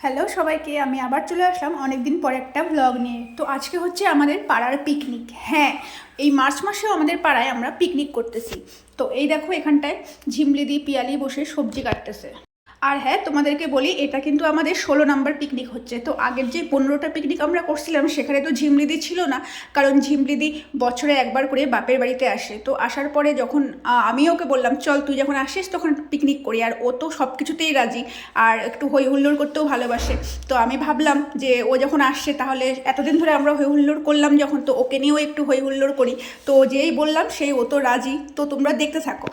Hello সবাইকে, আমি আবার চলে আসলাম অনেক দিন পরে একটা ব্লগ নিয়ে। তো আজকে হচ্ছে আমাদের পাড়ার পিকনিক। হ্যাঁ, এই মার্চ মাসেও আমাদের পাড়ায় আমরা পিকনিক করতেছি। তো এই দেখো, এখানটায় ঝিমলিদি পিয়ালি বসে সবজি কাটতেছে। আর হ্যাঁ, তোমাদেরকে বলি, এটা কিন্তু আমাদের 16 নম্বর পিকনিক হচ্ছে। তো আগের যে 15টা পিকনিক আমরা করছিলাম সেখানে তো ঝিমলিদি ছিল না, কারণ ঝিমলিদি বছরে একবার করে বাপের বাড়িতে আসে। তো আসার পরে যখন আমি ওকে বললাম চল তুই যখন আসিস তখন পিকনিক করি, আর ও তো সব কিছুতেই রাজি, আর একটু হই হুল্লোড় করতেও ভালোবাসে। তো আমি ভাবলাম যে ও যখন আসছে তাহলে এতদিন ধরে আমরা হই হুল্লোড় করলাম যখন, তো ওকে নিয়েও একটু হই হুল্লোড় করি। তো যেই বললাম সেই ও তো রাজি। তো তোমরা দেখতে থাকো।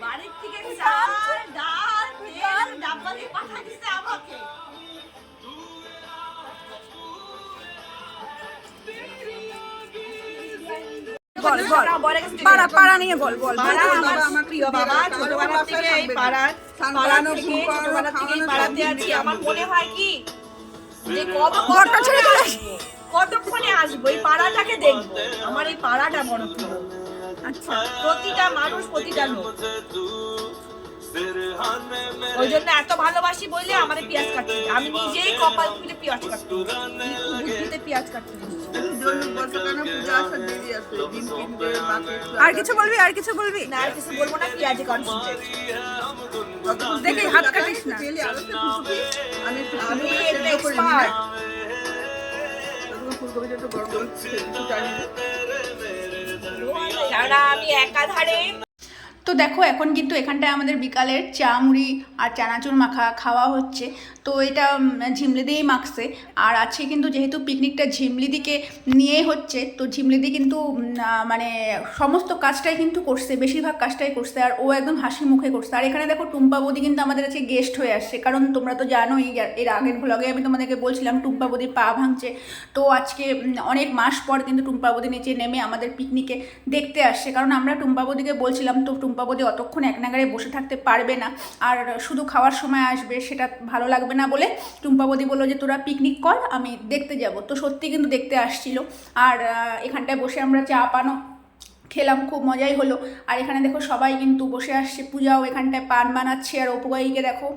বাড়ির থেকে চাল ডাল তেল ডাব্বা দিয়ে পাঠা দিছে আমাকে। পাড়া নিয়ে বল বল। পাড়া আমার প্রিয় বাবা, ছোটবেলা থেকে এই পাড়াতে আছি। আমার মনে হয় কি যে কতক্ষণে আসবো, এই পাড়াটাকে দেখবো। আমার এই পাড়াটা বড় প্রিয়। আচ্ছা, প্রতিটা মানুষ, প্রতিটা লোক, ওই জন্য এত ভালোবাসি বলে আমার পেঁয়াজ কাটতে, আমি নিজেই কপাল খুলে পেঁয়াজ কাটতে, বুদ্ধিতে পেঁয়াজ কাটতে। আর কিছু বলবি? আর কিছু বলবি? না, আর কিছু বলবো না, পেঁয়াজে কনসেন্ট্রেট। দেখে হাত কাটিস না। আমি একটা এক্সপার্ট। আমি একাধারে। তো দেখো, এখন কিন্তু এখানটায় আমাদের বিকালের চা মুড়ি আর চানাচুর মাখা খাওয়া হচ্ছে। তো এটা ঝিমলিদিই মাখছে। আর আছে কিন্তু, যেহেতু পিকনিকটা ঝিমলিদিকে নিয়ে হচ্ছে, তো ঝিমলিদি কিন্তু মানে সমস্ত কাজটাই কিন্তু করছে, বেশিরভাগ কাজটাই করছে, আর ও একদম হাসি মুখে করছে। আর এখানে দেখো, টুম্পা বৌদি কিন্তু আমাদের কাছে গেস্ট হয়ে আসছে, কারণ তোমরা তো জানোই, এর আগের ব্লগে আমি তোমাদেরকে বলছিলাম টুম্পা বৌদির পা ভাঙছে। তো আজকে অনেক মাস পর কিন্তু টুম্পা বৌদি নিচে নেমে আমাদের পিকনিকে দেখতে আসছে, কারণ আমরা টুম্পা বৌদিকে বলছিলাম তো টুম্পা বৌদি অতক্ষণ এক নাগারে বসে থাকতে পারবে না, আর শুধু খাওয়ার সময় আসবে, সেটা ভালো লাগবে না বলে টুম্পা বৌদি বললো যে তোরা পিকনিক কর, আমি দেখতে যাব। তো সত্যি কিন্তু দেখতে আসছিল। আর এখানটায় বসে আমরা চা পানও খেলাম, খুব মজাই হলো। আর এখানে দেখো সবাই কিন্তু বসে আসছে, পূজাও এখানটায় পান বানাচ্ছে। আর অপুবাইকে দেখো,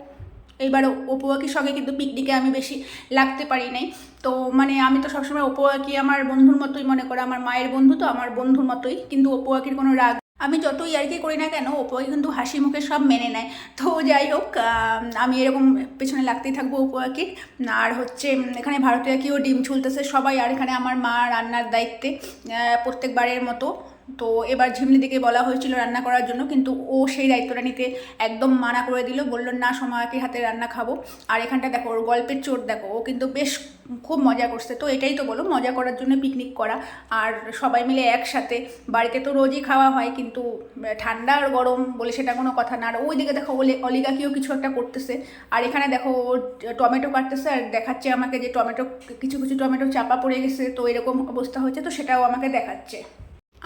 এইবার অপুবাকির সঙ্গে কিন্তু পিকনিকে আমি বেশি লাগতে পারি নাই। তো মানে আমি তো সবসময় অপুবাকি আমার বন্ধুর মতোই মনে করে, আমার মায়ের বন্ধু, তো আমার বন্ধুর মতোই, কিন্তু অপুবাকির কোনো রাগ, আমি যতই ইয়ার্কি করি না কেন, অপুয়াকি কিন্তু হাসি মুখে সব মেনে নেয়। তো যাই হোক, আমি এরকম পেছনে লাগতেই থাকবো অপুয়াকির। আর হচ্ছে এখানে ভারতীয়কেও ডিম ছুলতেছে সবাই, আর এখানে আমার মা রান্নার দায়িত্বে প্রত্যেকবারের মতো। তো এবার ঝিমলিদিকে বলা হয়েছিল রান্না করার জন্য, কিন্তু ও সেই দায়িত্বটা নিতে একদম মানা করে দিল, বললো না সময়কে হাতে রান্না খাবো। আর এখানটা দেখো ওর গল্পের চোট দেখো, ও কিন্তু বেশ খুব মজা করছে। তো এটাই তো বলো, মজা করার জন্য পিকনিক করা, আর সবাই মিলে একসাথে। বাড়িতে তো রোজই খাওয়া হয়, কিন্তু ঠান্ডা আর গরম বলে সেটা কোনো কথা না। আর ওইদিকে দেখো অলিগাকিও কিছু একটা করতেছে। আর এখানে দেখো টমেটো কাটতেছে, আর দেখাচ্ছে আমাকে যে টমেটো, কিছু কিছু টমেটো চাপা পড়ে গেছে, তো এরকম অবস্থা হচ্ছে, তো সেটাও আমাকে দেখাচ্ছে।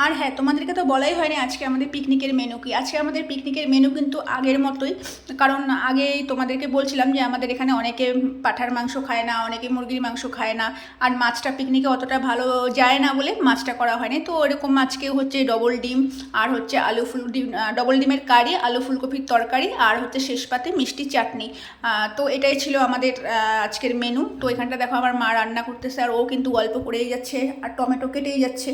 আর হ্যাঁ, তোমাদেরকে তো বলাই হয়নি আজকে আমাদের পিকনিকের মেনু কি। আজকে আমাদের পিকনিকের মেনু কিন্তু আগের মতোই, কারণ আগেই তোমাদেরকে বলছিলাম যে আমাদের এখানে অনেকে পাঁঠার মাংস খায় না, অনেকে মুরগির মাংস খায় না, আর মাছটা পিকনিকে অতটা ভালো যায় না বলে মাছটা করা হয়নি। তো এরকম আজকে হচ্ছে ডবল ডিম, আর হচ্ছে ডবল ডিমের কারি, আলু ফুলকপির তরকারি, আর হচ্ছে শেষ পাতে মিষ্টি চাটনি। তো এটাই ছিল আমাদের আজকের মেনু। তো এখানটা দেখো আমার মা রান্না করতেছে, আর ও কিন্তু গল্প করেই যাচ্ছে, আর টমেটো কেটেই যাচ্ছে।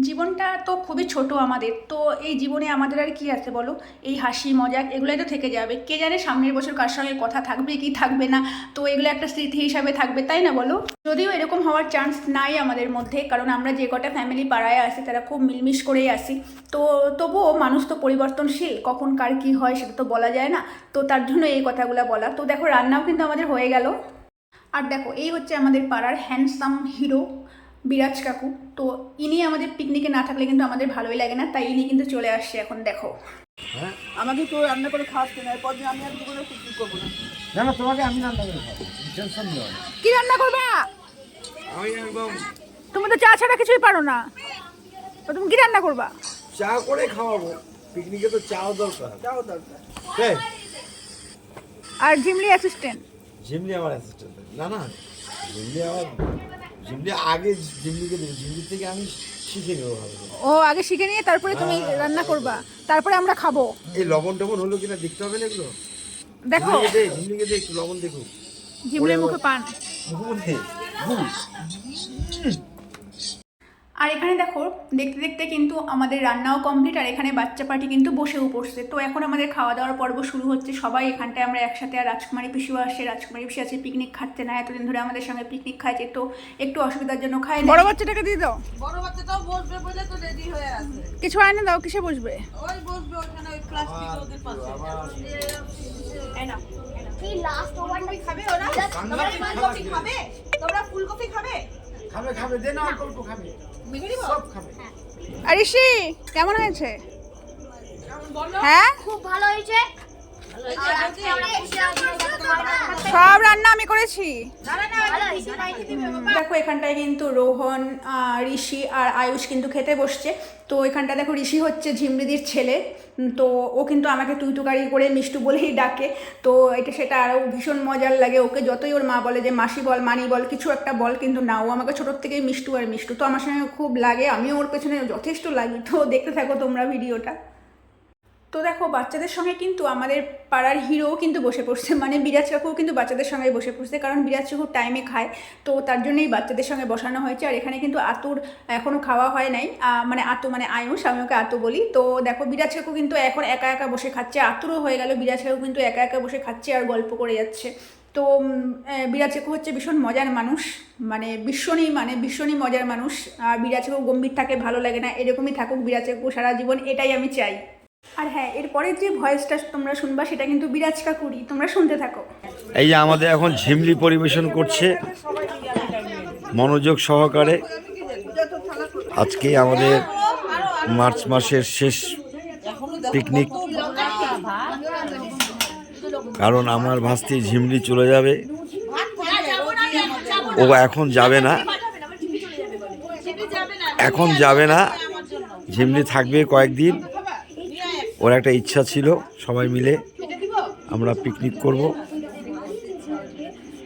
জীবনটা তো খুবই ছোট আমাদের, তো এই জীবনে আমাদের আর কি আছে বলো, এই হাসি মজাক এগুলোই তো থেকে যাবে। কে জানে সামনের বছর কার সঙ্গে কথা থাকবে কি থাকবে না, তো এগুলো একটা স্মৃতি হিসাবে থাকবে, তাই না বলো? যদিও এরকম হওয়ার চান্স নাই আমাদের মধ্যে, কারণ আমরা যে কটা ফ্যামিলি পাড়ায় আসি তারা খুব মিলমিশ করেই আসি। তো তবুও মানুষ তো পরিবর্তনশীল, কখন কার কী হয় সেটা তো বলা যায় না। তো তার জন্য এই কথাগুলো বলা। তো দেখো রান্নাও কিন্তু আমাদের হয়ে গেল। আর দেখো, এই হচ্ছে আমাদের পাড়ার হ্যান্ডসাম হিরো বিরাজ কাকু। তো ইনি আমাদের পিকনিকে না থাকলে কিন্তু আমাদের ভালোই লাগে না, তাই ইনি কিন্তু চলে আসছে এখন। দেখো আমাকে তো রান্না করে খাওয়াচ্ছে না, এরপর আমি আর জীবনে পিকনিক করবো না। না তোমাকে আমি রান্না করে খাবো, টেনশন নিও না। কি রান্না করবা? আমি একদম তুমি তো চা ছাড়া কিছুই পারো না। তো তুমি কি রান্না করবা? চা করে খাওয়াবো, পিকনিকে তো চাও দরকার। যাও দরকার। হ্যাঁ, আর ঝিমলি অ্যাসিস্ট্যান্ট? ঝিমলি আমার অ্যাসিস্ট্যান্ট। না না, ঝিমলি আগে ঝিমলিকে দেবো, ঝিমলি থেকে আমি শিখে নেবো ভালো করে। ও আগে শিখে নিয়ে তারপরে তুমি রান্না করবা, তারপরে আমরা খাবো। এই লবণ টবণ হলো কিনা দেখতে হবে না এগুলো। দেখো ঝিমলিকে দে একটু লবণ দেখো। ঝিমলির মুখে পান। মুখের মধ্যে ভুল। আর এখানে দেখো দেখতে দেখতে কিন্তু আমাদের রান্নাও কমপ্লিট, আর এখানে বাচ্চা পার্টি কিন্তু বসেও পড়ছে। তো এখন আমাদের খাওয়া দাওয়ার পর্ব শুরু হচ্ছে। সবাই এখানটায় আমরা একসাথে, আর রাজকুমারী পিসিও আসছে। রাজকুমারী পিসি আছে পিকনিক খাচ্ছে না, এতদিন ধরে আমাদের সঙ্গে পিকনিক খাইছে, তো একটু অসুবিধার জন্য খাই। বড় বাচ্চাটাকে দিয়ে দাও। বড় বাচ্চাটাও বসবে বলে তো রেডি হয়ে আছে। কিছু আয়না দাও, কিসে বসবে? ওই বসবে ওখানে ওই প্লাস্টিক ওদের পাশে। এই নাও, এই লাস্ট ওভারটা খাবে ওরা? তোমরা ফুলকপি খাবে? তোমরা ফুলকপি খাবে? খাবে খাবে, দে না অল্প অল্প খাবে, মেখে দিব? সব খাবে। আর ঋষি কেমন হয়েছে? বলো। হ্যাঁ, খুব ভালো হয়েছে। আর আজকে আমরা খুশি আছি সব রান্না আমি করেছি। দাঁড়া না, ভালো কিছু হয়েছে। নাই খেতে দিবে বাবা। দেখো এখানটায় কিন্তু রোহন, ঋষি আর আয়ুষ কিন্তু খেতে বসছে। তো এখানটা দেখো ঋষি হচ্ছে ঝিমরিদির ছেলে, তো ও কিন্তু আমাকে তুই তুকারি করে মিষ্টু বলেই ডাকে। তো এটা সেটা আরও ভীষণ মজার লাগে। ওকে যতই ওর মা বলে যে মাসি বল, মানি বল, কিছু একটা বল, কিন্তু না, ও আমাকে ছোটোর থেকেই মিষ্টু আর মিষ্টু। তো আমার সঙ্গে খুব লাগে, আমিও ওর পেছনে যথেষ্ট লাগি। তো দেখতে থাকো তোমরা ভিডিওটা। তো দেখো বাচ্চাদের সঙ্গে কিন্তু আমাদের পাড়ার হিরোও কিন্তু বসে পড়ছে, মানে বিরাজ কাকুও কিন্তু বাচ্চাদের সঙ্গে বসে পড়ছে, কারণ বিরাজ কাকু টাইমে খায়। তো তার জন্যই বাচ্চাদের সঙ্গে বসানো হয়েছে। আর এখানে কিন্তু আতুর এখনও খাওয়া হয় নাই, মানে আতু মানে আয়ুষ, আমি ওকে আতু বলি। তো দেখো বিরাজ কাকু কিন্তু এখন একা একা বসে খাচ্ছে, আতুরও হয়ে গেল, বিরাজ কাকু কিন্তু একা একা বসে খাচ্ছে আর গল্প করে যাচ্ছে। তো বিরাজ কাকু হচ্ছে ভীষণ মজার মানুষ, মানে ভীষণই মজার মানুষ। আর বিরাজ কাকু গম্ভীর থাকে, ভালো লাগে না, এরকমই থাকুক বিরাজ কাকু সারা জীবন, এটাই আমি চাই। আর হ্যাঁ, এরপরের যে ভয়েসটা তোমরা শুনবা সেটা কিন্তু বিরাজ কাকুরই, তোমরা শুনতে থাকো। এই যে আমাদের এখন ঝিমলি পরিবেশন করছে মনোযোগ সহকারে। আজকে আমাদের মার্চ মাসের শেষ পিকনিক, কারণ আমার ভাস্তি ঝিমলি চলে যাবে, ও এখন যাবে না, এখন যাবে না, ঝিমলি থাকবে কয়েকদিন। ওর একটা ইচ্ছা ছিল সবাই মিলে আমরা পিকনিক করব,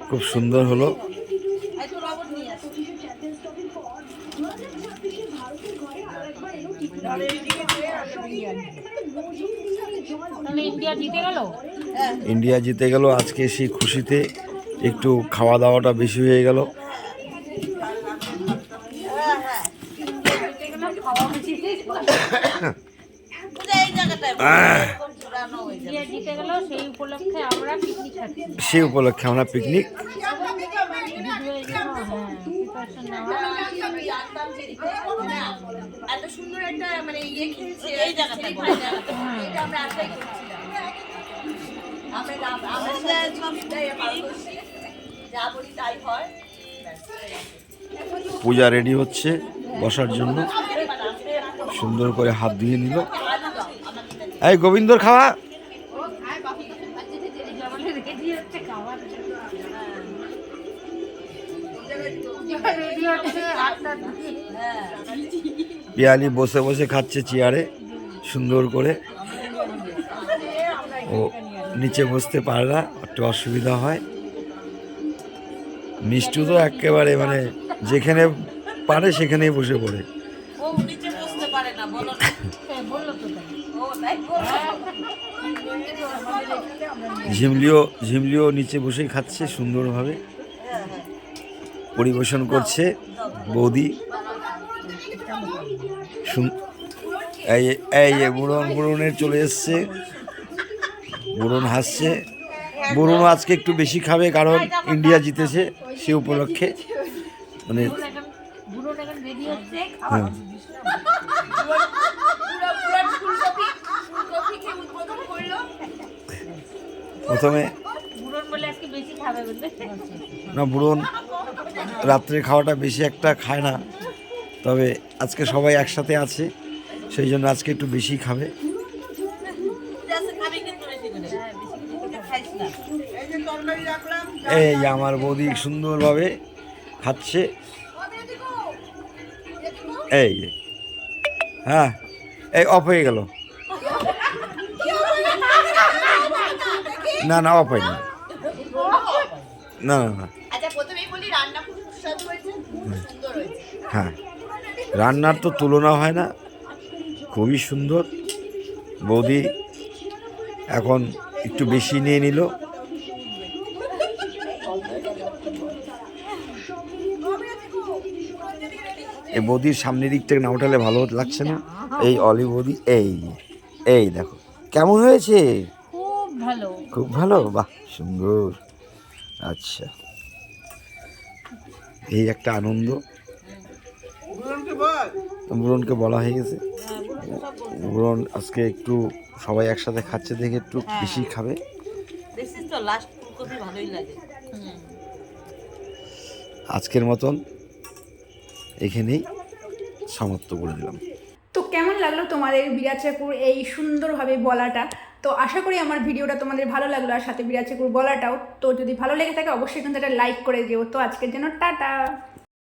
খুব সুন্দর হলো। ইন্ডিয়া জিতে গেল আজকে, সেই খুশিতে একটু খাওয়া দাওয়াটা বেশি হয়ে গেল। সেই উপলক্ষে আমরা পিকনিক। এত সুন্দর একটা মানে ইয়ে খেলছে এই জায়গাটা, এটা আমরা আশাই করছিলাম। আমরা সবটাই ভালো করছি, যা বলি তাই হয়। পূজা রেডি হচ্ছে বসার জন্য, সুন্দর করে হাত ধুয়ে নিল। এই গোবিন্দর খাওয়া, পিয়ালি বসে বসে খাচ্ছে চেয়ারে সুন্দর করে। ও নিচে বসতে পারে না, একটু অসুবিধা হয়। মিষ্টু তো একেবারে মানে যেখানে পারে সেখানেই বসে পড়ে। ও নিচে বসতে পারে না, বলো না। বললো তো তাই। ও তাই ঝিমলিও নিচে বসেই খাচ্ছে সুন্দরভাবে, পরিবেশন করছে বৌদি। এই বুড়নের চলে এসছে, বুড়ন হাসছে। বুড়নও আজকে একটু বেশি খাবে, কারণ ইন্ডিয়া জিতেছে সে উপলক্ষে। মানে হ্যাঁ, প্রথমে না, বুড়ন রাত্রে খাওয়াটা বেশি একটা খায় না, তবে আজকে সবাই একসাথে আছে সেই জন্য আজকে একটু বেশি খাবে। এই আমার বৌদি সুন্দরভাবে খাচ্ছে। এই হ্যাঁ এই অফ হয়ে গেল, না না অফ হয়নি, না না না। আচ্ছা প্রথমেই বলি রান্না খুব সুস্বাদু হয়েছে, খুব সুন্দর হয়েছে। হ্যাঁ রান্নার তো তুলনা হয় না, খুবই সুন্দর। বৌদি এখন একটু বেশি নিয়ে নিল। এই বৌদির সামনের দিক থেকে না উঠালে ভালো লাগছে না। এই অলি বৌদি, এই এই দেখো কেমন হয়েছে, খুব ভালো। খুব ভালো, বাহ সুন্দর। আচ্ছা এই একটা আনন্দ। বুড়নকে বলা হয়ে গেছে, বুড়ন আজকে একটু সবাই একসাথে খাচ্ছে দেখে একটু বেশি খাবে। দেখছিস তো লাস্ট ফুলকপি ভালোই লাগে। আজকের মতন এখানেই সমাপ্ত করে দিলাম। তো কেমন লাগলো তোমাদের বিরাচাকুর এই সুন্দরভাবে বলাটা? তো আশা করি আমার ভিডিওটা তোমাদের ভালো লাগলো, আর সাথে বিরাচাকুর বলাটাও। তো যদি ভালো লেগে থাকে অবশ্যই কিন্তু একটা লাইক করে দিও। তো আজকের জন্য টাটা।